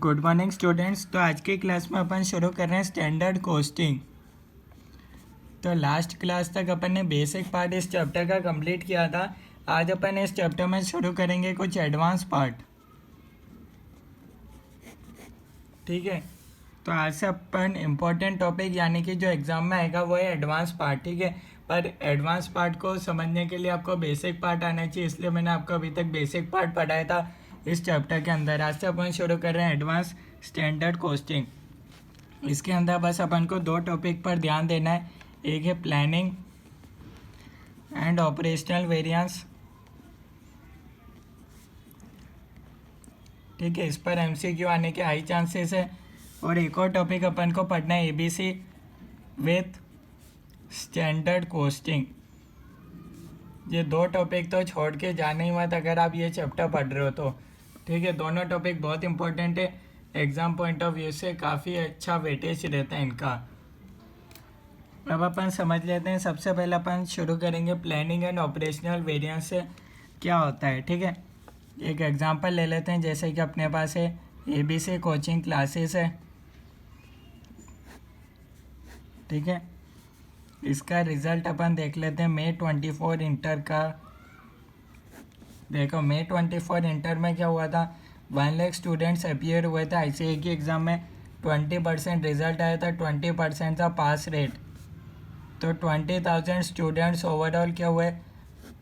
Good morning students. तो आज की क्लास में अपन शुरू कर रहे हैं स्टैंडर्ड कॉस्टिंग। तो लास्ट क्लास तक अपन ने बेसिक पार्ट इस चैप्टर का कंप्लीट किया था। आज अपन इस चैप्टर में शुरू करेंगे कुछ एडवांस पार्ट। ठीक है, तो आज से अपन इम्पोर्टेंट टॉपिक यानी कि जो एग्ज़ाम में आएगा वो है एडवांस पार्ट। ठीक है, पर एडवांस पार्ट को समझने के लिए आपको बेसिक पार्ट आना चाहिए, इसलिए मैंने आपको अभी तक बेसिक पार्ट पढ़ाया था इस चैप्टर के अंदर। आज से अपन शुरू कर रहे हैं एडवांस स्टैंडर्ड कॉस्टिंग। इसके अंदर बस अपन को दो टॉपिक पर ध्यान देना है, एक है प्लानिंग एंड ऑपरेशनल वेरिएंस। ठीक है, इस पर एमसीक्यू आने के हाई चांसेस है। और एक और टॉपिक अपन को पढ़ना है एबीसी विथ स्टैंडर्ड कॉस्टिंग। ये दो टॉपिक तो छोड़ के जाने ही मत अगर आप ये चैप्टर पढ़ रहे हो तो। ठीक है, दोनों टॉपिक बहुत इंपॉर्टेंट है, एग्ज़ाम पॉइंट ऑफ व्यू से काफ़ी अच्छा वेटेज रहता है इनका। अब अपन समझ लेते हैं। सबसे पहले अपन शुरू करेंगे प्लानिंग एंड ऑपरेशनल वेरिएंस से क्या होता है। ठीक है, एक एग्जांपल ले लेते हैं, जैसे कि अपने पास है एबीसी कोचिंग क्लासेस है। ठीक है, इसका रिज़ल्ट अपन देख लेते हैं मई 24 इंटर का। देखो मई 24 इंटर में क्या हुआ था, 1 लाख स्टूडेंट्स अपीयर हुए थे आईसीए की एग्ज़ाम में। 20% रिजल्ट आया था, 20% था पास रेट। तो 20,000 स्टूडेंट्स ओवरऑल क्या हुए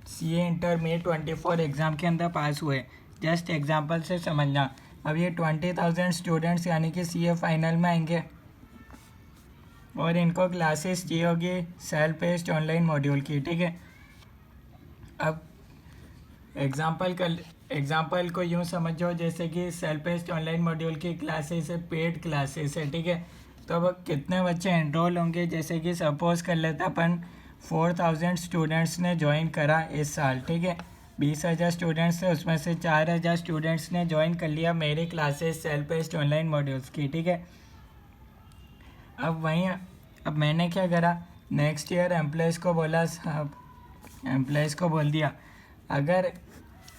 सीए इंटर मई 24 एग्ज़ाम के अंदर पास हुए। जस्ट एग्जांपल से समझना। अब ये 20,000 स्टूडेंट्स यानी कि सीए फाइनल में आएंगे और इनको क्लासेस चाहिए होगी सेल्फ बेस्ड ऑनलाइन मॉड्यूल की। ठीक है, अब एग्जाम्पल को यूँ समझो जैसे कि सेल्फ बेस्ड ऑनलाइन मॉड्यूल की क्लासेस है, पेड क्लासेस है। ठीक है, तो अब कितने बच्चे एनरोल होंगे, जैसे कि सपोज कर लेते अपन 4,000 स्टूडेंट्स ने ज्वाइन करा इस साल। ठीक है, 20,000 स्टूडेंट्स थे, उसमें से 4,000 स्टूडेंट्स ने ज्वाइन कर लिया मेरी classes self based online modules की। ठीक है, अब मैंने क्या करा, नेक्स्ट ईयर एम्प्लॉयज़ को बोला, एम्प्लॉयज़ को बोल दिया अगर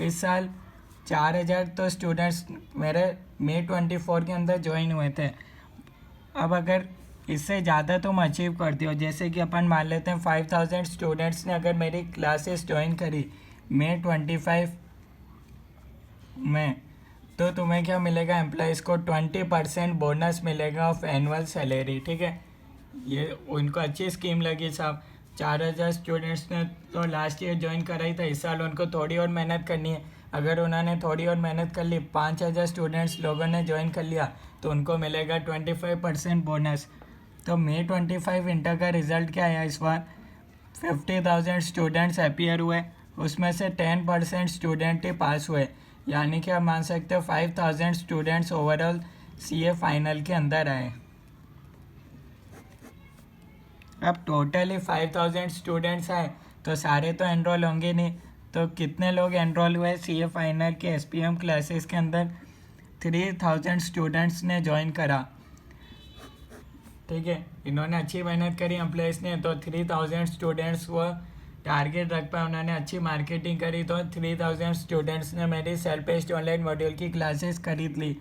इस साल 4,000 तो स्टूडेंट्स मेरे मई 24 के अंदर ज्वाइन हुए थे। अब अगर इससे ज़्यादा तुम अचीव करते हो, जैसे कि अपन मान लेते हैं 5,000 स्टूडेंट्स ने अगर मेरी क्लासेस ज्वाइन करी मई 25 में, तो तुम्हें क्या मिलेगा, एम्प्लॉयज़ को 20% बोनस मिलेगा ऑफ एनुअल सैलरी। ठीक है, ये उनको अच्छी स्कीम लगी साहब। 4,000 स्टूडेंट्स ने तो लास्ट ईयर ज्वाइन करा ही था, इस साल उनको थोड़ी और मेहनत करनी है। अगर उन्होंने थोड़ी और मेहनत कर ली, 5,000 स्टूडेंट्स लोगों ने ज्वाइन कर लिया, तो उनको मिलेगा 25% बोनस। तो मई 25 इंटर का रिज़ल्ट क्या आया इस बार, 50,000 स्टूडेंट्स अपीयर हुए, उसमें से 10% स्टूडेंट ही पास हुए, यानी कि आप मान सकते हो 5,000 स्टूडेंट्स ओवरऑल सीए फाइनल के अंदर आए। अब टोटली 5,000 स्टूडेंट्स आए तो सारे तो एनरोल होंगे नहीं, तो कितने लोग एनरोल हुए सीए फाइनल के एसपीएम क्लासेस के अंदर, 3,000 स्टूडेंट्स ने ज्वाइन करा। ठीक है, इन्होंने अच्छी मेहनत करी एम्प्लॉयज़ ने, तो 3,000 स्टूडेंट्स वो टारगेट रख पाए, उन्होंने अच्छी मार्केटिंग करी, तो 3,000 स्टूडेंट्स ने मेरी सेल्फ बेस्ड ऑनलाइन मॉड्यूल की क्लासेस खरीद ली।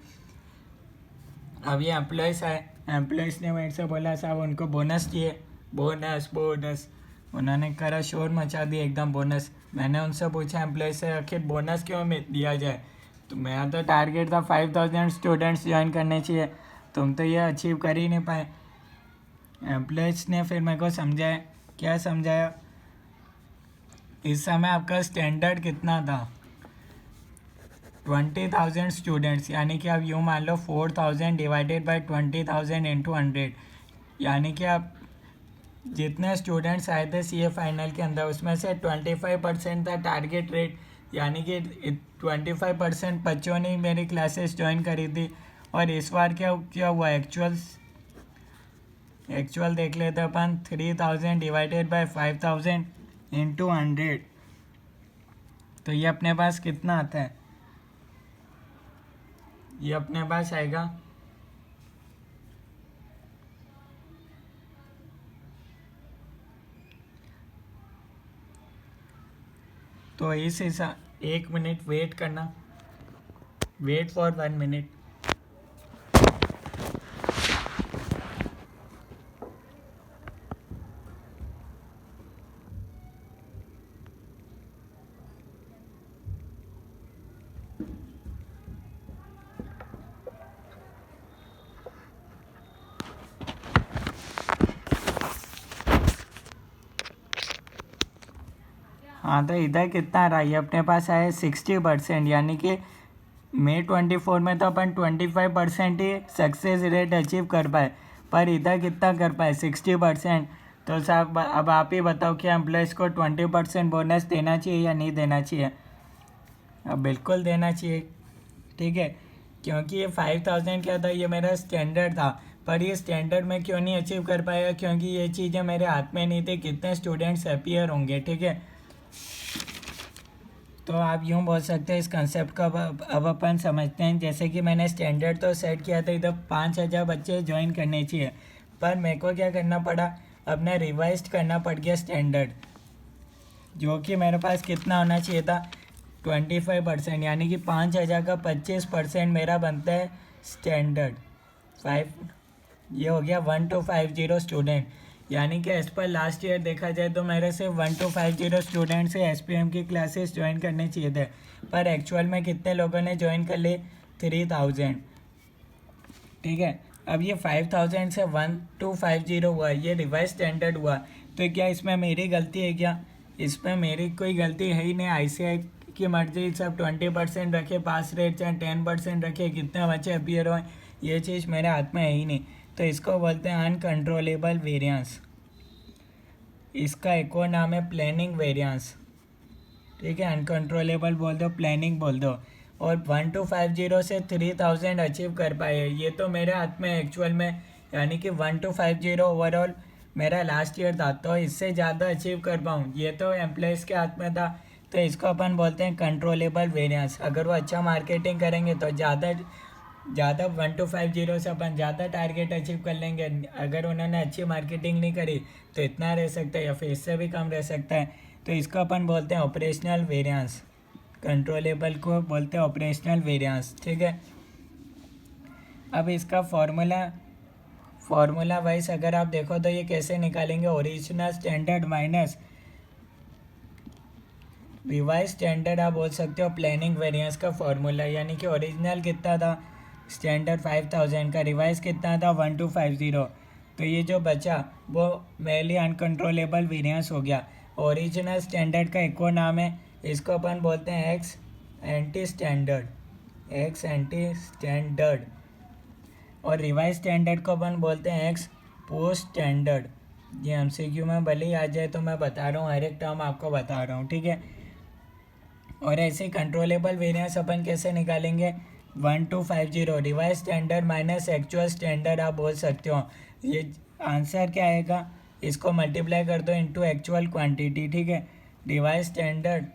अब ये एम्प्लॉयज़ आए, एम्प्लॉयज़ ने मेरे से बोला साहब उनको बोनस चाहिए, बोनस बोनस। उन्होंने करा शोर मचा दिया एकदम बोनस। मैंने उनसे पूछा एम्प्लॉय से आखिर बोनस क्यों दिया जाए, तो मेरा तो टारगेट था 5,000 स्टूडेंट्स ज्वाइन करने चाहिए, तुम तो ये अचीव कर ही नहीं पाए। एम्प्लॉयज़ ने फिर मेरे को समझाया, क्या समझाया, इस समय आपका स्टैंडर्ड कितना था, 20,000 स्टूडेंट्स, यानी कि आप यूँ मान लो 4,000 डिवाइडेड बाई 20,000 इंटू 100, यानी कि आप जितने स्टूडेंट्स आए थे सीए फाइनल के अंदर उसमें से 25% था टारगेट रेट, यानी कि 25% बच्चों ने मेरी क्लासेस ज्वाइन करी थी। और इस बार क्या क्या हुआ, एक्चुअल देख लेते अपन, 3,000 डिवाइडेड बाय 5,000 इंटू 100, तो ये अपने पास कितना आता है, ये अपने पास आएगा तो इस हिसाब, 1 मिनट वेट करना, वेट फॉर 1 मिनट। हाँ, तो इधर कितना रहा, ये अपने पास आया 60%, यानी कि May 24 में तो अपन 25% ही सक्सेस रेट अचीव कर पाए, पर इधर कितना कर पाए 60%। तो साहब अब आप ही बताओ कि एम्प्लॉयज़ को 20% बोनस देना चाहिए या नहीं देना चाहिए। अब बिल्कुल देना चाहिए, ठीक है, क्योंकि ये 5000 क्या था, ये मेरा स्टैंडर्ड था, पर ये स्टैंडर्ड में क्यों नहीं अचीव कर पाया, क्योंकि ये चीज़ें मेरे हाथ में नहीं थी कितने स्टूडेंट्स अपीयर होंगे, ठीक है। तो आप यूँ बोल सकते हैं इस कंसेप्ट का अब अपन समझते हैं। जैसे कि मैंने स्टैंडर्ड तो सेट किया था, इधर 5000 बच्चे ज्वाइन करने चाहिए, पर मेरे को क्या करना पड़ा, अपना रिवाइज करना पड़ गया स्टैंडर्ड, जो कि मेरे पास कितना होना चाहिए था 25%, यानी कि 5000 का 25% मेरा बनता है स्टैंडर्ड 5। ये हो गया 1250 स्टूडेंट, यानी कि एज पर लास्ट ईयर देखा जाए तो मेरे से 1250 स्टूडेंट से SPM की क्लासेस ज्वाइन करने चाहिए थे, पर एक्चुअल में कितने लोगों ने ज्वाइन कर ली, 3000, ठीक है। अब ये 5000 से 1250 हुआ, ये रिवाइज स्टैंडर्ड हुआ, तो क्या इसमें मेरी गलती है क्या, इसमें मेरी कोई गलती है ही नहीं। ICI की मर्जी, सब 20% रखे पास रेट, चाहे 10% रखे, कितने बच्चे अपीयर हो, ये चीज़ मेरे हाथ में है ही नहीं। तो इसको बोलते हैं अनकंट्रोलेबल वेरिएंस, इसका एक और नाम है प्लानिंग वेरिएंस, ठीक है। अनकंट्रोलेबल बोल दो, प्लानिंग बोल दो। और 1250 से 3000 अचीव कर पाए, ये तो मेरे हाथ में एक्चुअल में, यानी कि 1250 ओवरऑल मेरा लास्ट ईयर था, तो इससे ज़्यादा अचीव कर पाऊँ ये तो एम्प्लॉयज़ के हाथ में था। तो इसको अपन बोलते हैं कंट्रोलेबल वेरिएंस। अगर वो अच्छा मार्केटिंग करेंगे तो ज़्यादा 1250 से अपन ज़्यादा टारगेट अचीव कर लेंगे, अगर उन्होंने अच्छी मार्केटिंग नहीं करी तो इतना रह सकता है या फिर इससे भी कम रह सकता है। तो इसको अपन बोलते हैं ऑपरेशनल वेरिएंस, कंट्रोलेबल को बोलते हैं ऑपरेशनल वेरिएंस, ठीक है। अब इसका फॉर्मूला वाइज अगर आप देखो तो ये कैसे निकालेंगे, original standard minus revise standard आप बोल सकते हो प्लानिंग वेरिएंस का फॉर्मूला, यानी कि ओरिजिनल कितना था स्टैंडर्ड 5000 का, रिवाइज कितना था 1250, तो ये जो बचा वो मेनली अनकंट्रोलेबल वेरिएंस हो गया। ओरिजिनल स्टैंडर्ड का एक और नाम है, इसको अपन बोलते हैं एक्स एंटी स्टैंडर्ड, और रिवाइज स्टैंडर्ड को अपन बोलते हैं एक्स पोस्ट स्टैंडर्ड। ये MCQ में भले ही आ जाए तो मैं बता रहा हूँ, हर एक टर्म आपको बता रहा हूँ, ठीक है। और ऐसे कंट्रोलेबल वेरिएंस अपन कैसे निकालेंगे, 1250 revise standard minus actual standard आप बोल सकते हो। ये आंसर क्या आएगा, इसको मल्टीप्लाई कर दो इनटू एक्चुअल क्वांटिटी, ठीक है। Revise standard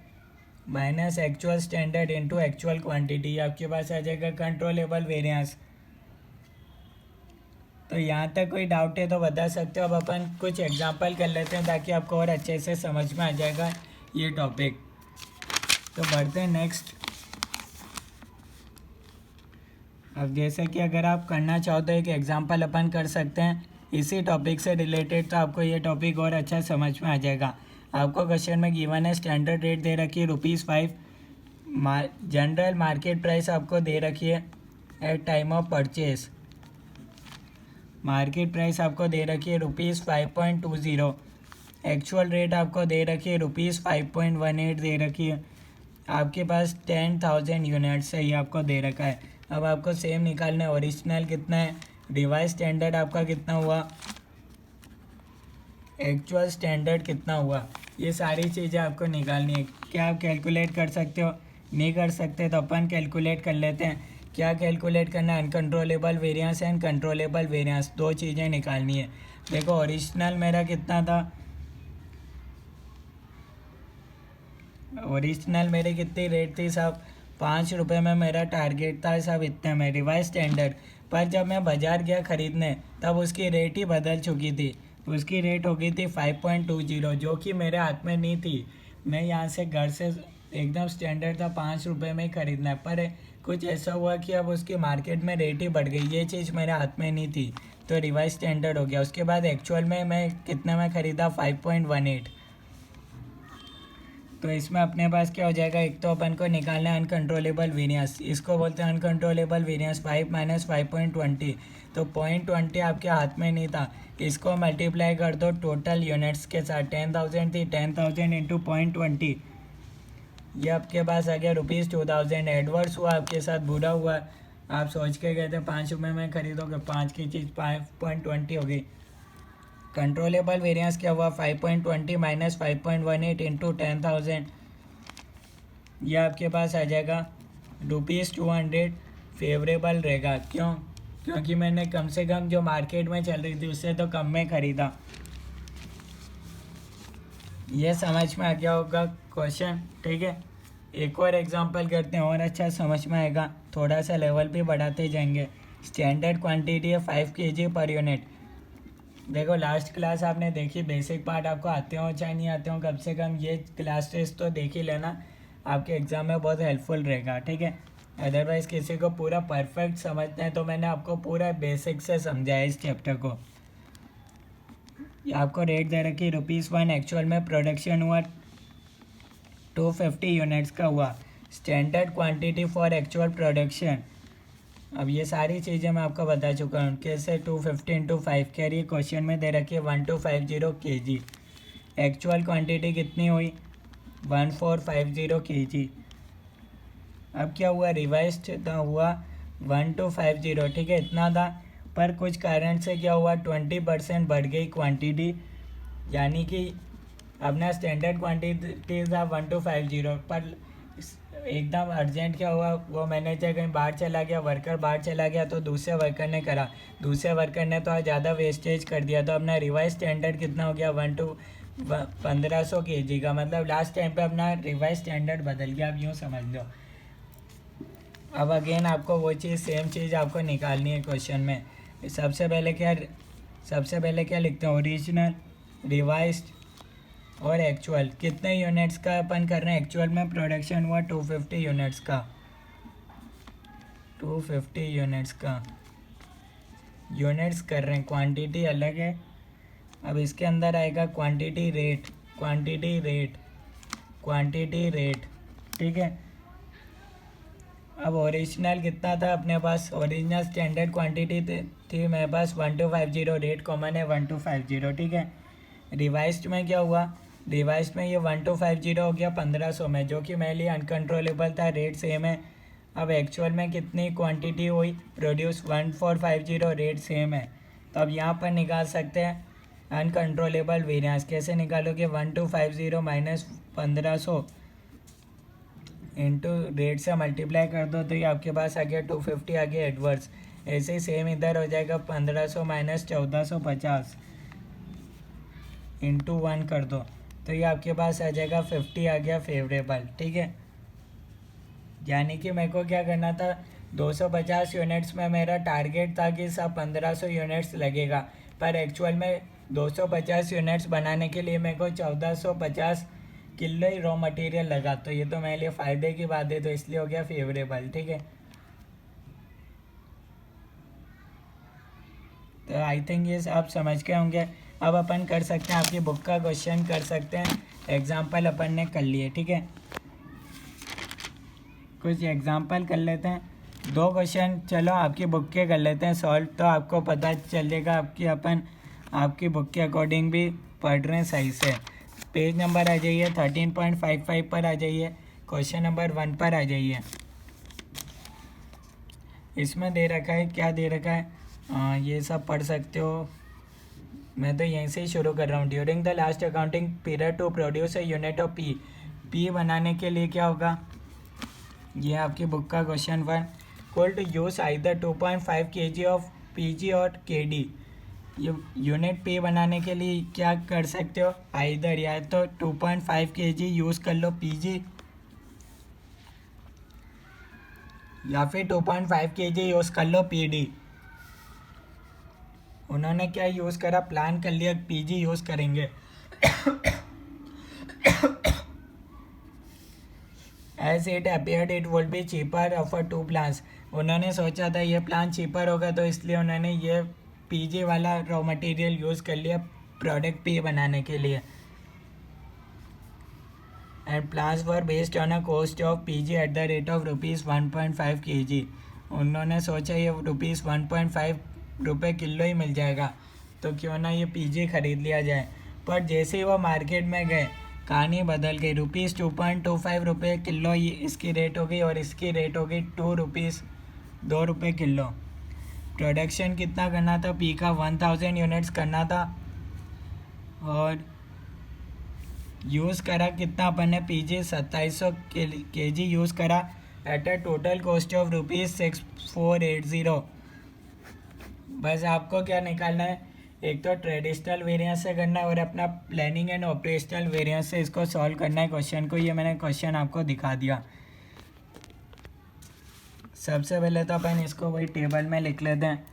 minus actual standard into actual quantity, आपके पास आ जाएगा कंट्रोलेबल वेरिएंस। तो यहाँ तक कोई डाउट है तो बता सकते हो। अब अपन कुछ एग्जांपल कर लेते हैं ताकि आपको और अच्छे से समझ में आ जाएगा ये टॉपिक। तो बढ़ते हैं नेक्स्ट। अब जैसे कि अगर आप करना चाहो तो एक एग्जांपल अपन कर सकते हैं इसी टॉपिक से रिलेटेड, तो आपको ये टॉपिक और अच्छा समझ में आ जाएगा। आपको क्वेश्चन में गिवन है स्टैंडर्ड रेट दे रखी है ₹5, जनरल मार्केट प्राइस आपको दे रखी है at time of purchase, market price आपको दे रखी है ₹5.20, एक्चुअल रेट आपको दे रखी है ₹5.18 दे रखी है, आपके पास 10,000 यूनिट्स है, ये आपको दे रखा है। अब आपको सेम निकालना है, ओरिजिनल कितना है, रिवाइज स्टैंडर्ड आपका कितना हुआ, एक्चुअल स्टैंडर्ड कितना हुआ, ये सारी चीज़ें आपको निकालनी है। क्या आप कैलकुलेट कर सकते हो, नहीं कर सकते तो अपन कैलकुलेट कर लेते हैं। क्या कैलकुलेट करना है, uncontrollable variance and controllable variance, दो चीज़ें निकालनी है। देखो ओरिजिनल मेरा कितना था, ओरिजिनल मेरे कितनी रेट थी साहब, ₹5 में मेरा टारगेट था साहब इतने में रिवाइज स्टैंडर्ड। पर जब मैं बाज़ार गया ख़रीदने तब उसकी रेट ही बदल चुकी थी, उसकी रेट हो गई थी 5.20, जो कि मेरे हाथ में नहीं थी। मैं यहाँ से घर से एकदम स्टैंडर्ड था ₹5 में ही ख़रीदना है, पर कुछ ऐसा हुआ कि अब उसकी मार्केट में रेट ही बढ़ गई, ये चीज़ मेरे हाथ में नहीं थी, तो रिवाइज स्टैंडर्ड हो गया। उसके बाद एक्चुअल में मैं कितने में ख़रीदा 5.18, तो इसमें अपने पास क्या हो जाएगा, एक तो अपन को निकालना है अनकंट्रोलेबल वेरिएंस, इसको बोलते हैं अनकंट्रोलेबल वेरिएंस 5 माइनस 5.20। तो 0.20 आपके हाथ में नहीं था, इसको मल्टीप्लाई कर दो टोटल यूनिट्स के साथ। 10,000 थी, 10,000 इंटू 0.20, ये आपके पास आ गया ₹2000। एडवर्स हुआ आपके साथ, बुरा हुआ, आप सोच के गए थे 5 रुपये में खरीदोगे, 5 की चीज़ 5.20 होगी। कंट्रोलेबल वेरिएंस क्या हुआ, 5.20 माइनस 5.18 इंटू 10,000, यह आपके पास आ जाएगा ₹200 फेवरेबल रहेगा। क्यों? क्योंकि मैंने कम से कम जो मार्केट में चल रही थी उससे तो कम में ख़रीदा। ये समझ में आ गया होगा क्वेश्चन, ठीक है। एक और एग्जांपल करते हैं और अच्छा समझ में आएगा, थोड़ा सा लेवल भी बढ़ाते जाएंगे। स्टैंडर्ड क्वांटिटी है 5 kg पर यूनिट। देखो लास्ट क्लास आपने देखी, बेसिक पार्ट आपको आते हो चाहे नहीं आते हो, कम से कम ये क्लास टेस्ट तो देख ही लेना, आपके एग्ज़ाम में बहुत हेल्पफुल रहेगा, ठीक है। अदरवाइज़ किसी को पूरा परफेक्ट समझना है तो मैंने आपको पूरा बेसिक से समझाया इस चैप्टर को। आपको रेट दे रखी ₹1, एक्चुअल में प्रोडक्शन हुआ 250 यूनिट्स का हुआ। Standard quantity for actual production, अब ये सारी चीज़ें मैं आपको बता चुका हूँ कैसे। 250 इंटू 5 कह रही है क्वेश्चन में दे रखी है 1250 kg। एक्चुअल क्वांटिटी कितनी हुई, 1450 kg। अब क्या हुआ, रिवाइज्ड हुआ 1250, ठीक है, इतना था। पर कुछ कारण से क्या हुआ, 20% बढ़ गई क्वांटिटी, यानी कि अपना स्टैंडर्ड क्वांटिटी था 1250, पर एकदम अर्जेंट क्या हुआ, वो मैनेजर कहीं बाहर चला गया, वर्कर बाहर चला गया, तो दूसरे वर्कर ने करा, दूसरे वर्कर ने तो ज़्यादा वेस्टेज कर दिया, तो अपना रिवाइज स्टैंडर्ड कितना हो गया, 1500 kg का। मतलब लास्ट टाइम पे अपना रिवाइज स्टैंडर्ड बदल गया, अब यूँ समझ लो। अब अगेन आपको वो चीज़, सेम चीज़ आपको निकालनी है क्वेश्चन में। सबसे पहले क्या लिखते हैं, ओरिजिनल, रिवाइज्ड और एक्चुअल। कितने यूनिट्स का अपन कर रहे हैं, एक्चुअल में प्रोडक्शन हुआ 250 यूनिट्स का, 250 यूनिट्स का यूनिट्स कर रहे हैं, क्वांटिटी अलग है। अब इसके अंदर आएगा क्वांटिटी रेट, क्वांटिटी रेट, ठीक है। अब ओरिजिनल कितना था अपने पास, ओरिजिनल स्टैंडर्ड क्वांटिटी थी मेरे पास 1250, रेट कॉमन है 1250, ठीक है। रिवाइज्ड में क्या हुआ, रिवाइज्ड में ये 1250 हो गया 1500 में, जो कि मेरे लिए अनकंट्रोलेबल था, रेट सेम है। अब एक्चुअल में कितनी क्वांटिटी हुई प्रोड्यूस, 1450, रेट सेम है। तो अब यहाँ पर निकाल सकते हैं अनकंट्रोलेबल वेरिएंस। कैसे निकालोगे, 1250 माइनस 1500 इंटू रेट से मल्टीप्लाई कर दो, तो ये आपके पास आ गया 250 आ गया एडवर्स। ऐसे ही सेम इधर हो जाएगा 1500 माइनस 1450 इंटू 1 कर दो, तो ये आपके पास आ जाएगा 50 आ गया फेवरेबल, ठीक है। यानी कि मेरे को क्या करना था, 250 यूनिट्स में मेरा टारगेट था कि सब 1500 यूनिट्स लगेगा, पर एक्चुअल में 250 यूनिट्स बनाने के लिए मेरे को 1450 किलो ही रॉ मटेरियल लगा, तो ये तो मेरे लिए फ़ायदे की बात है, तो इसलिए हो गया फेवरेबल, ठीक है। तो आई थिंक ये आप समझ के होंगे। अब अपन कर सकते हैं, आपकी बुक का क्वेश्चन कर सकते हैं, एग्जाम्पल अपन ने कर लिए, ठीक है। कुछ एग्जाम्पल कर लेते हैं, 2 क्वेश्चन चलो आपकी बुक के कर लेते हैं सॉल्व, तो आपको पता चलेगा आपकी बुक के अकॉर्डिंग भी पढ़ रहे हैं सही से। पेज नंबर आ जाइए 13.55 पर आ जाइए, क्वेश्चन नंबर 1 पर आ जाइए। इसमें दे रखा है, क्या दे रखा है, ये सब पढ़ सकते हो, मैं तो यहीं से ही शुरू कर रहा हूँ। During the last accounting period to produce a unit of P बनाने के लिए क्या होगा, ये आपकी बुक का question 1। Coal to use either 2.5 kg of PG और केडी। ये यूनिट पी बनाने के लिए क्या कर सकते हो, आइदर या तो 2.5 kg यूज़ कर लो पीजी, या फिर 2.5 kg यूज़ कर लो पीडी। उन्होंने क्या यूज़ करा, प्लान कर लिया पीजी यूज़ करेंगे। As it appeared it would be cheaper offer 2 plans. उन्होंने सोचा था ये प्लान चीपर होगा, तो इसलिए उन्होंने ये पीजी वाला रॉ मटेरियल यूज़ कर लिया प्रोडक्ट पी बनाने के लिए। And plans were based on a cost of PG at the rate of ₹1.5 kg। उन्होंने सोचा ये ₹1.5 रुपये किलो ही मिल जाएगा, तो क्यों ना ये पीजी खरीद लिया जाए। पर जैसे ही वो मार्केट में गए कहानी बदल गई। ₹2.25 रुपये किलो ये इसकी रेट हो गई और इसकी रेट हो गई ₹2 किलो। प्रोडक्शन कितना करना था पी का? 1000 यूनिट्स करना था और यूज़ करा कितना अपन ने? पीजी 2700 kg यूज़ करा at a total cost of ₹6480। बस आपको क्या निकालना है? एक तो ट्रेडिशनल वेरिएंस से करना है और अपना प्लानिंग एंड ऑपरेशनल वेरिएंस से इसको सॉल्व करना है क्वेश्चन को। ये मैंने क्वेश्चन आपको दिखा दिया। सबसे पहले तो अपन इसको वही टेबल में लिख लेते हैं।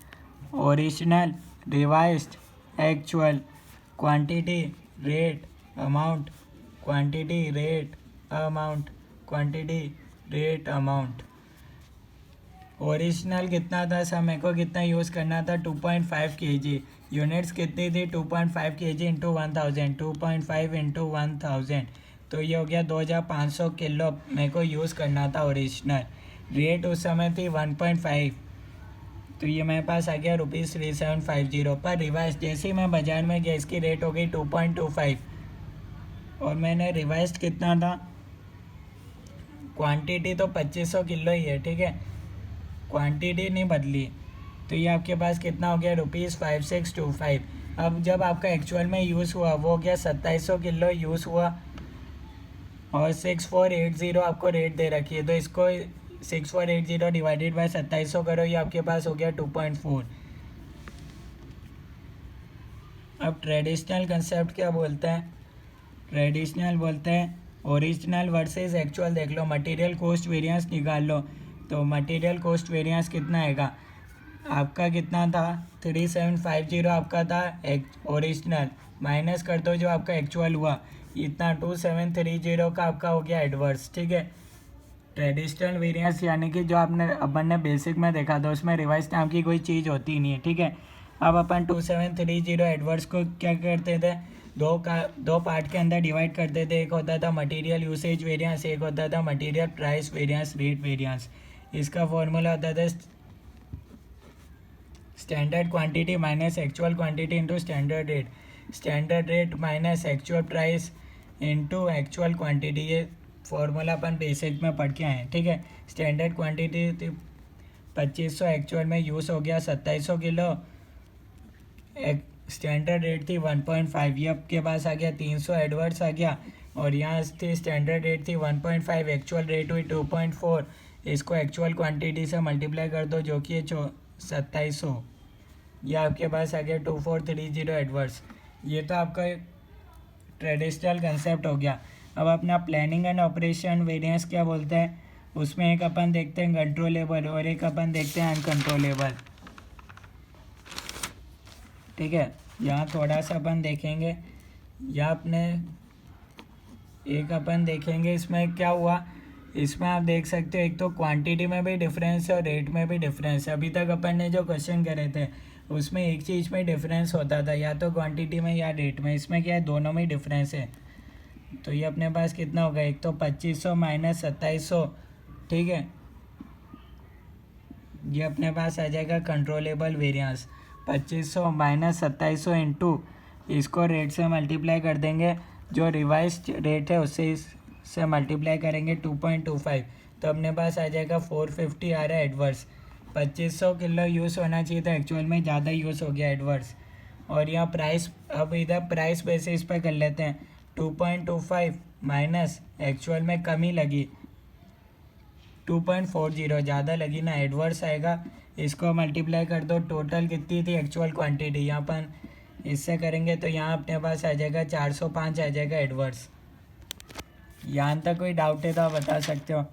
Original, revised, actual, quantity, rate, amount, quantity, rate, amount, quantity, rate, amount. Original कितना था सर? मेरे को कितना यूज़ करना था? 2.5 kg। यूनिट्स कितनी थी? 2.5 kg इंटू 1000, 2.5 इंटू 1000, तो ये हो गया 2500 किलो मेरे को यूज़ करना था ओरिजिनल। रेट उस समय थी 1.5, तो ये मेरे पास आ गया ₹3750। पर रिवाइज जैसे ही मैं बाज़ार में गया इसकी रेट हो गई 2.25 और मैंने रिवाइज कितना था? क्वांटिटी तो 2500 किलो ही है, ठीक है, क्वांटिटी नहीं बदली, तो ये आपके पास कितना हो गया? ₹5625। अब जब आपका एक्चुअल में यूज़ हुआ वो हो गया 2700 किलो यूज़ हुआ और 6480 आपको रेट दे रखी है, तो इसको 6480 डिवाइडेड बाय 2700 करो, ये आपके पास हो गया 2.4। अब ट्रेडिशनल कंसेप्ट क्या बोलते हैं? ट्रेडिशनल बोलते हैं ओरिजिनल वर्सेस एक्चुअल। देख लो, मटेरियल कॉस्ट वेरिएंस निकाल लो। तो मटेरियल कॉस्ट वेरिएंस कितना आएगा आपका? कितना था? 3750 आपका था ओरिजिनल, माइनस कर दो जो आपका एक्चुअल हुआ, इतना 2730 का आपका हो गया एडवर्स, ठीक है। ट्रेडिशनल वेरिएंस यानी कि जो आपने अपन ने बेसिक में देखा था उसमें रिवाइज नाम की कोई चीज़ होती नहीं है, ठीक है। अब अपन 2730 एडवर्स को क्या करते थे? दो पार्ट के अंदर डिवाइड करते थे। एक होता था मटेरियल यूसेज वेरिएंस, एक होता था material price variance, rate variance. इसका फॉर्मूला होता था standard quantity minus actual quantity into standard rate, standard rate minus actual price into actual quantity. ये फॉर्मूला अपन बेसिक में पढ़ के आए हैं, ठीक है। स्टैंडर्ड क्वांटिटी 2500, एक्चुअल में यूज़ हो गया 2700 किलो, स्टैंडर्ड रेट थी 1.5, ये आपके पास आ गया 300 एडवर्ड्स आ गया, और यहाँ थी स्टैंडर्ड रेट थी 1.5, एक्चुअल रेट हुई 2.4, इसको एक्चुअल क्वांटिटी से मल्टीप्लाई कर दो जो कि है 2700, ये आपके पास आ गया 2430 एडवर्ड्स। ये तो आपका ट्रेडिशनल कंसेप्ट हो गया। अब अपना प्लानिंग एंड ऑपरेशन वेरिएंस क्या बोलते हैं? उसमें एक अपन देखते हैं कंट्रोलेबल और एक अपन देखते हैं अनकंट्रोलेबल, ठीक है। यहाँ थोड़ा सा अपन देखेंगे, या अपने एक अपन देखेंगे इसमें क्या हुआ। इसमें आप देख सकते हो एक तो क्वांटिटी में भी डिफरेंस है और रेट में भी डिफरेंस है। अभी तक अपन ने जो क्वेश्चन करे थे उसमें एक चीज़ में डिफरेंस होता था, या तो क्वांटिटी में या रेट में। इसमें क्या है, दोनों में डिफरेंस है। तो ये अपने पास कितना होगा? एक तो 2500 माइनस 2700, ठीक है, ये अपने पास आ जाएगा कंट्रोलेबल वेरिएंस। 2500 माइनस 2700 इंटू इसको रेट से मल्टीप्लाई कर देंगे, जो रिवाइज्ड रेट है उससे से मल्टीप्लाई करेंगे 2.25, तो अपने पास आ जाएगा 450 आ रहा है एडवर्स। 2500 किलो यूज़ होना चाहिए था, एक्चुअल में ज़्यादा यूज़ हो गया एडवर्स। और यहाँ प्राइस, अब इधर प्राइस बेसिस पे कर लेते हैं। 2.25 माइनस एक्चुअल में कमी लगी 2.40, ज़्यादा लगी ना, एडवर्स आएगा। इसको मल्टीप्लाई कर दो, टोटल कितनी थी एक्चुअल क्वांटिटी, यहाँ पर इससे करेंगे तो यहाँ अपने पास आ जाएगा 405 आ जाएगा एडवर्स। यहाँ तक कोई डाउट है तो आप बता सकते हो।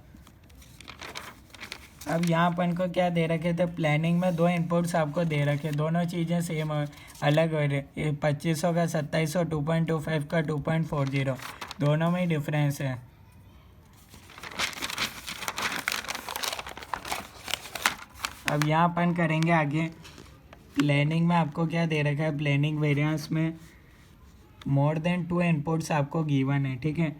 अब यहाँ अपन को क्या दे रखे थे? प्लानिंग में दो इनपुट्स आपको दे रखे, दोनों चीज़ें सेम अलग हो रही। 2500 का 2700, 2.25 का 2.40, दोनों में ही डिफरेंस है। अब यहाँ अपन करेंगे आगे। प्लानिंग में आपको क्या दे रखा है? प्लानिंग वेरिएंस में मोर देन 2 इनपुट्स आपको गिवन है, ठीक है।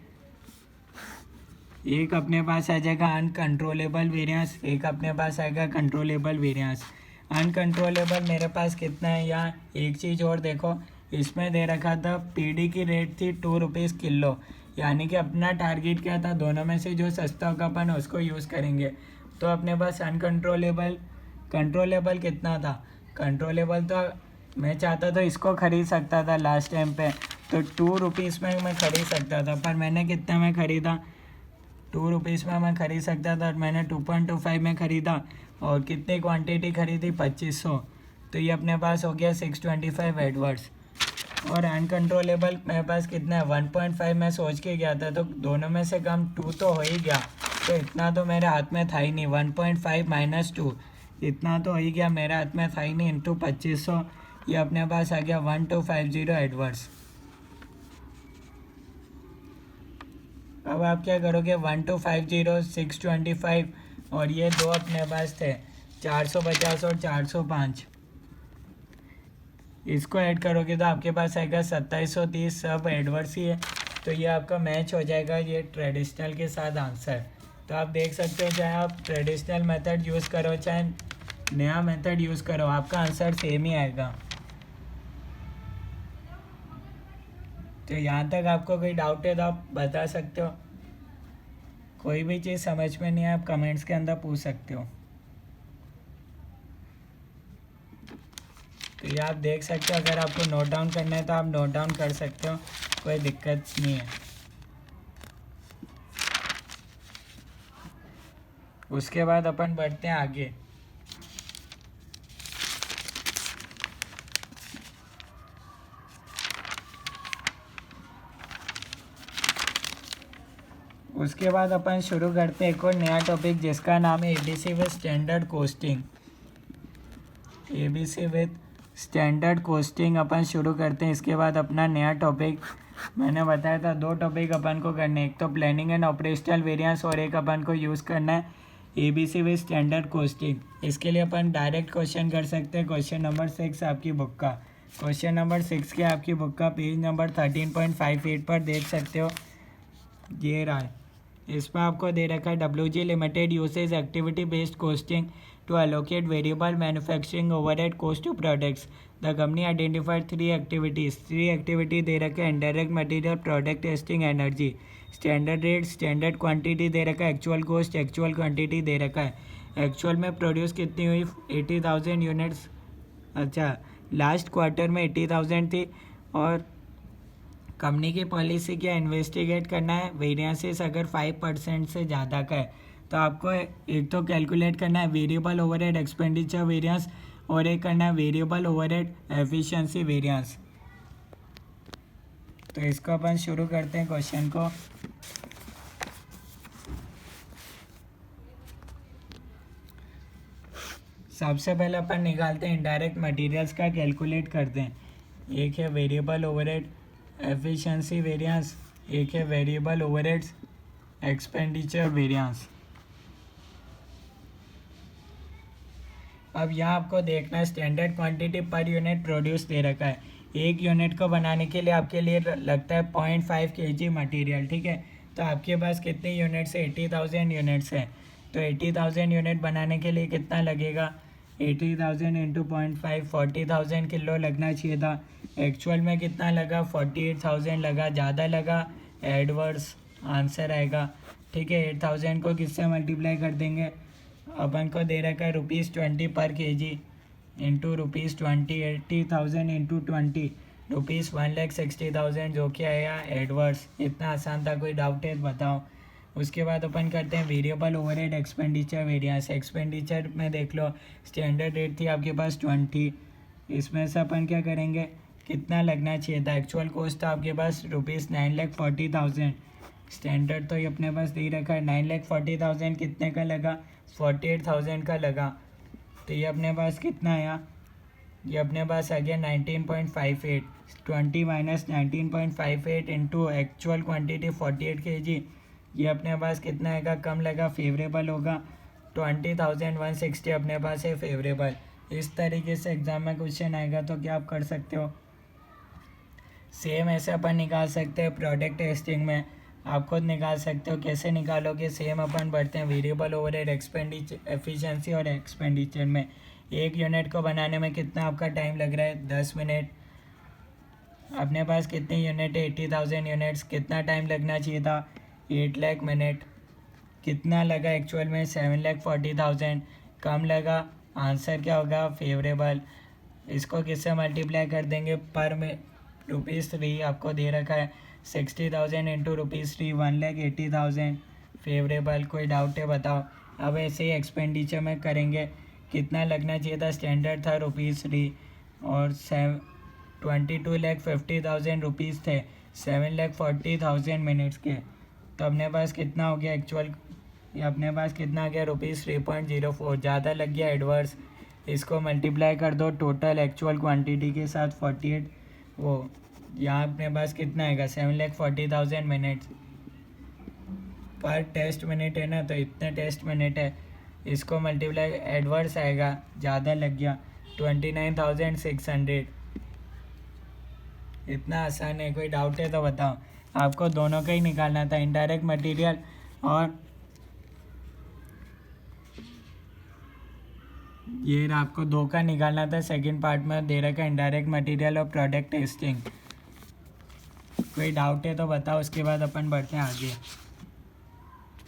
एक अपने पास आ जाएगा अनकंट्रोलेबल वेरिएंस, एक अपने पास आएगा कंट्रोलेबल वेरिएंस। अनकंट्रोलेबल मेरे पास कितना है यहाँ, एक चीज़ और देखो, इसमें दे रखा था पीडी की रेट थी 2 रुपीज़ किलो, यानी कि अपना टारगेट क्या था, दोनों में से जो सस्ता होगा अपन उसको यूज़ करेंगे। तो अपने पास अनकंट्रोलेबल, कंट्रोलेबल कितना था, कंट्रोलेबल तो मैं चाहता था इसको ख़रीद सकता था लास्ट टाइम पे, तो 2 रुपीज़ में मैं ख़रीद सकता था, पर मैंने कितने में ख़रीदा, 2 रुपीज़ में मैं ख़रीद सकता था, मैंने 2.25 में ख़रीदा, और कितनी क्वांटिटी ख़रीदी, 2500। तो ये अपने पास हो गया 625 एडवर्ड्स। और अनकंट्रोलेबल मेरे पास कितना है, 1.5 मैं सोच के गया था, तो दोनों में से कम 2 तो हो ही गया, तो इतना तो मेरे हाथ में था ही नहीं, 1.5 माइनस 2 इतना तो हो ही गया, मेरे हाथ में था ही नहीं, इंटू 2500, ये अपने पास आ गया 1250 एडवर्ड्स। अब आप क्या करोगे, 1250 625 और ये दो अपने पास थे 450 और 405, इसको ऐड करोगे तो आपके पास आएगा 2730, सब एडवर्स ही है, तो ये आपका मैच हो जाएगा ये ट्रेडिशनल के साथ आंसर। तो आप देख सकते हो, चाहे आप ट्रेडिशनल मेथड यूज़ करो चाहे नया मेथड यूज़ करो, आपका आंसर सेम ही आएगा। तो यहाँ तक आपको कोई डाउट है तो आप बता सकते हो, कोई भी चीज़ समझ में नहीं है आप कमेंट्स के अंदर पूछ सकते हो। तो ये आप देख सकते हो, अगर आपको नोट डाउन करना है तो आप नोट डाउन कर सकते हो, कोई दिक्कत नहीं है। उसके बाद अपन बढ़ते हैं आगे। उसके बाद अपन शुरू करते हैं एक और नया टॉपिक जिसका नाम है ABC with standard costing. ABC with standard costing अपन शुरू करते हैं। इसके बाद अपना नया टॉपिक, मैंने बताया था 2 टॉपिक अपन को करने, एक तो प्लानिंग एंड ऑपरेशनल वेरिएंस और एक अपन को यूज़ करना है एबीसी विद स्टैंडर्ड कोस्टिंग। इसके लिए अपन डायरेक्ट क्वेश्चन कर सकते हैं। क्वेश्चन नंबर 6 आपकी बुक का, क्वेश्चन नंबर 6 के आपकी बुक का पेज नंबर 13.58 पर देख सकते हो, ये रहा है। इसमें आपको दे रखा है WG limited usage activity based costing to allocate variable manufacturing overhead cost to products. The company identified 3 activities, 3 activity दे रखा है, indirect material, product testing, energy. Standard rate, standard quantity दे रखा है, एक्चुअल कॉस्ट, एक्चुअल क्वांटिटी दे रखा है। Actual में प्रोड्यूस कितनी हुई, 80,000 यूनिट्स, अच्छा लास्ट क्वार्टर में 80,000 थी, और कंपनी की पॉलिसी क्या, इन्वेस्टिगेट करना है वेरिएंसेस अगर 5% से ज़्यादा का है, तो आपको एक तो कैलकुलेट करना है वेरिएबल ओवरहेड एक्सपेंडिचर वेरिएंस और एक करना है वेरिएबल ओवरहेड एफिशिएंसी वेरिएंस। तो इसको अपन शुरू करते हैं क्वेश्चन को। सबसे पहले अपन निकालते हैं इनडायरेक्ट मटेरियल्स का, कैलकुलेट करते हैं। एक है वेरिएबल ओवरहेड एफिशिएंसी वेरिएंस, एक है वेरिएबल ओवरहेड्स एक्सपेंडिचर वेरिएंस। अब यहाँ आपको देखना है standard quantity per unit produce दे रखा है। एक यूनिट को बनाने के लिए आपके लिए लगता है 0.5 kg मटेरियल, ठीक है। तो आपके पास कितने यूनिट्स है, 80,000 यूनिट्स है। तो 80,000 यूनिट बनाने के लिए कितना लगेगा, 80,000 इंटू 0.5, 40,000 किलो लगना चाहिए था। एक्चुअल में कितना लगा, 48,000 लगा, ज़्यादा लगा, एडवर्स आंसर आएगा, ठीक है। 8,000 को किससे मल्टीप्लाई कर देंगे, अपन को दे रखा है ₹20 पर kg इंटू ₹20, 80,000 इंटू 20 ₹1,60,000, जो कि आया एडवर्स। इतना आसान था, कोई डाउट है बताओ। उसके बाद अपन करते हैं variable overhead expenditure variance. Expenditure में देख लो, स्टैंडर्ड रेट थी आपके पास 20, इसमें से अपन क्या करेंगे, कितना लगना चाहिए था। एक्चुअल कॉस्ट था आपके पास ₹9,40,000, स्टैंडर्ड तो ये अपने पास दे रखा है। 9,40,000 कितने का लगा, 48,000 का लगा। तो ये अपने पास कितना आया, ये अपने पास आ गया 19.58, 20 minus 19.58 into actual quantity 48 kg, ये अपने पास कितना आएगा, कम लगा, फेवरेबल होगा, 20,160 अपने पास है फेवरेबल। इस तरीके से एग्जाम में क्वेश्चन आएगा तो क्या आप कर सकते हो। सेम ऐसे अपन निकाल सकते हैं प्रोडक्ट टेस्टिंग में। आप खुद निकाल सकते हो। कैसे निकालोगे, सेम अपन बढ़ते हैं वेरिएबल ओवरहेड एक्सपेंडिचर एफिशिएंसी और एक्सपेंडिचर में। एक यूनिट को बनाने में कितना आपका टाइम लग रहा है, 10 मिनट। अपने पास कितनी यूनिट है, 80,000 यूनिट्स। कितना टाइम लगना चाहिए था, 8 लाख मिनट। कितना लगा एक्चुअल में, 7,40,000। कम लगा, आंसर क्या होगा, फेवरेबल। इसको किससे मल्टीप्लाई कर देंगे, पर में ₹3 आपको दे रखा है। 60,000 इंटू ₹3, 1,80,000 फेवरेबल। कोई डाउट है बताओ। अब ऐसे ही एक्सपेंडिचर में करेंगे। कितना लगना चाहिए था, स्टैंडर्ड था ₹3 और 22,50,000 रुपीज़ थे 7,40,000 मिनट्स के। तो अपने पास कितना हो गया एक्चुअल, ये अपने पास कितना आ गया, ₹3.04। ज़्यादा लग गया एडवर्स। इसको मल्टीप्लाई कर दो टोटल एक्चुअल क्वांटिटी के साथ, 48। वो यहाँ अपने पास कितना आएगा, 7,40,000 मिनट्स पर टेस्ट मिनट है ना, तो इतने टेस्ट मिनट है। इसको मल्टीप्लाई एडवर्स आएगा, ज़्यादा लग गया, 29,600। इतना आसान है। कोई डाउट है तो बताओ। आपको दोनों का ही निकालना था, इनडायरेक्ट मटेरियल और ये आपको दो का निकालना था। सेकंड पार्ट में दे रखा है इनडायरेक्ट मटेरियल और प्रोडक्ट टेस्टिंग। कोई डाउट है तो बताओ, उसके बाद अपन बढ़ते हैं आगे।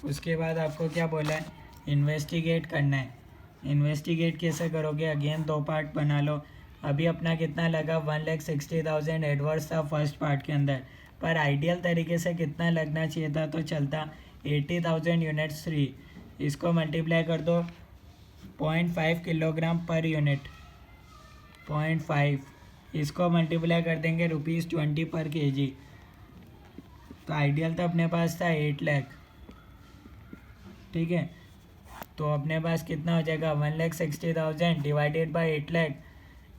उसके बाद आपको क्या बोला है, इन्वेस्टिगेट करना है। इन्वेस्टिगेट कैसे करोगे, अगेन दो पार्ट बना लो। अभी अपना कितना लगा, 1,60,000 एडवर्स था फर्स्ट पार्ट के अंदर, पर आइडियल तरीके से कितना लगना चाहिए था तो चलता, 80,000 यूनिट्स फ्री। इसको मल्टीप्लाई कर दो 0.5 किलोग्राम पर यूनिट, 0.5। इसको मल्टीप्लाई कर देंगे ₹20 पर kg। तो आइडियल तो अपने पास था 8 लाख, ठीक है। तो अपने पास कितना हो जाएगा, 1,60,000 डिवाइडेड बाई 8 लाख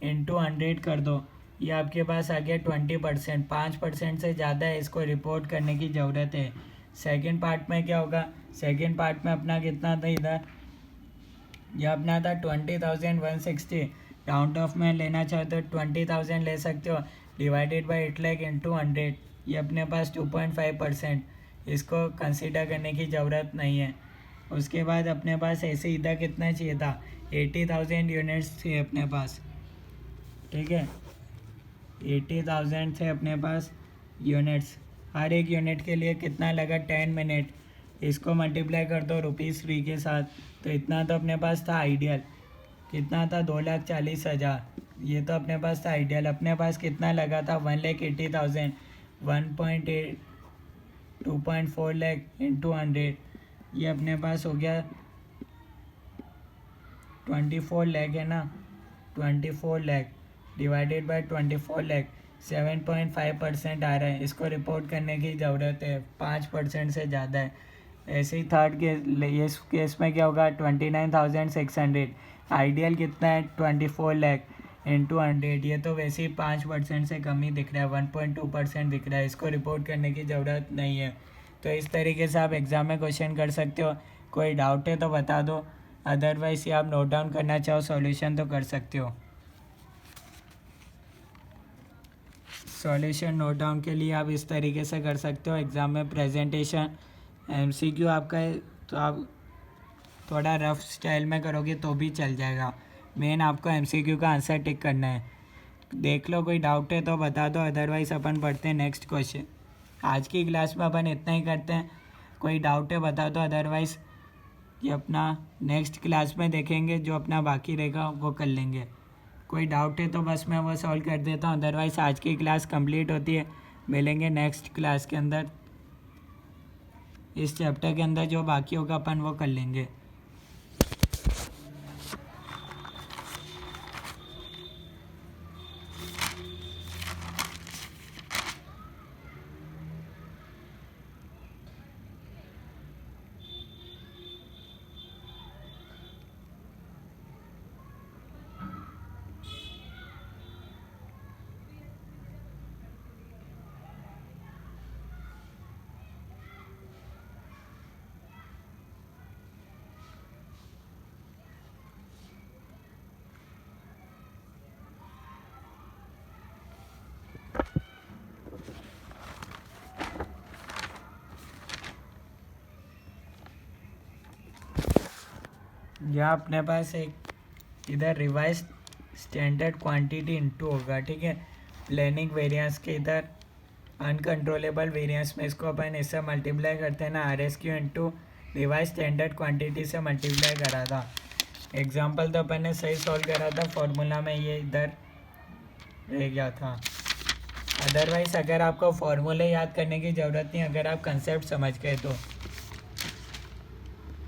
इंटू 100 कर दो। ये आपके पास आ गया 20%। 5% से ज़्यादा है, इसको रिपोर्ट करने की ज़रूरत है। सेकेंड पार्ट में क्या होगा, सेकेंड पार्ट में अपना कितना था इधर, यह अपना था 20,160। राउंड ऑफ में लेना चाहो तो 20,000 ले सकते हो, डिवाइडेड बाई 8 लाख इंटू 100। ये अपने पास 2.5%। इसको कंसिडर करने की ज़रूरत नहीं है। उसके बाद अपने पास ऐसे इधर कितना चाहिए था, 80,000 यूनिट्स थे अपने पास, ठीक है। 80,000 थे अपने पास यूनिट्स। हर एक यूनिट के लिए कितना लगा, 10 मिनट। इसको मल्टीप्लाई कर दो ₹3 के साथ, तो इतना तो अपने पास था आइडियल। कितना था, 2,40,000। ये तो अपने पास था आइडियल। अपने पास कितना लगा था, 1,80,000। 1.8 2.4 लाख इंटू 100। ये अपने पास हो गया 24 लाख है ना, 24 लाख डिवाइडेड बाय 24 लाख, 7.5% आ रहा है। इसको रिपोर्ट करने की ज़रूरत है, 5% से ज़्यादा है। ऐसे ही थर्ड के इस केस में क्या होगा, 29,600। आइडियल कितना है, 24 लाख इंटू 100। ये तो वैसे ही 5% से कम ही दिख रहा है, 1.2% दिख रहा है। इसको रिपोर्ट करने की ज़रूरत नहीं है। तो इस तरीके से आप एग्ज़ाम में क्वेश्चन कर सकते हो। कोई डाउट है तो बता दो, अदरवाइज ये आप नोट डाउन करना चाहो सॉल्यूशन तो कर सकते हो। सॉल्यूशन नोट डाउन के लिए आप इस तरीके से कर सकते हो। एग्ज़ाम में प्रेजेंटेशन एमसीक्यू आपका है, तो आप थोड़ा रफ स्टाइल में करोगे तो भी चल जाएगा। मेन आपको एमसीक्यू का आंसर टिक करना है। देख लो, कोई डाउट है तो बता दो, अदरवाइज अपन पढ़ते हैं नेक्स्ट क्वेश्चन। आज की क्लास में अपन इतना ही करते हैं। कोई डाउट है बता दो, अदरवाइज ये अपना नेक्स्ट क्लास में देखेंगे, जो अपना बाकी रहेगा वो कर लेंगे। कोई डाउट है तो बस मैं वो सॉल्व कर देता हूँ, अदरवाइज आज की क्लास कंप्लीट होती है। मिलेंगे नेक्स्ट क्लास के अंदर, इस चैप्टर के अंदर जो बाकी होगा अपन वो कर लेंगे। यहाँ अपने पास एक इधर रिवाइज स्टैंडर्ड क्वांटिटी इनटू होगा, ठीक है। प्लानिंग वेरिएंस के इधर अनकंट्रोलेबल वेरिएंस में इसको अपन ऐसा मल्टीप्लाई करते हैं ना, R S Q into revise standard quantity से मल्टीप्लाई करा था। एग्जाम्पल तो अपन ने सही सॉल्व करा था, फॉर्मूला में ये इधर रह गया था। अदरवाइज अगर आपको फॉर्मूले याद करने की ज़रूरत नहीं, अगर आप कंसेप्ट समझ गए तो।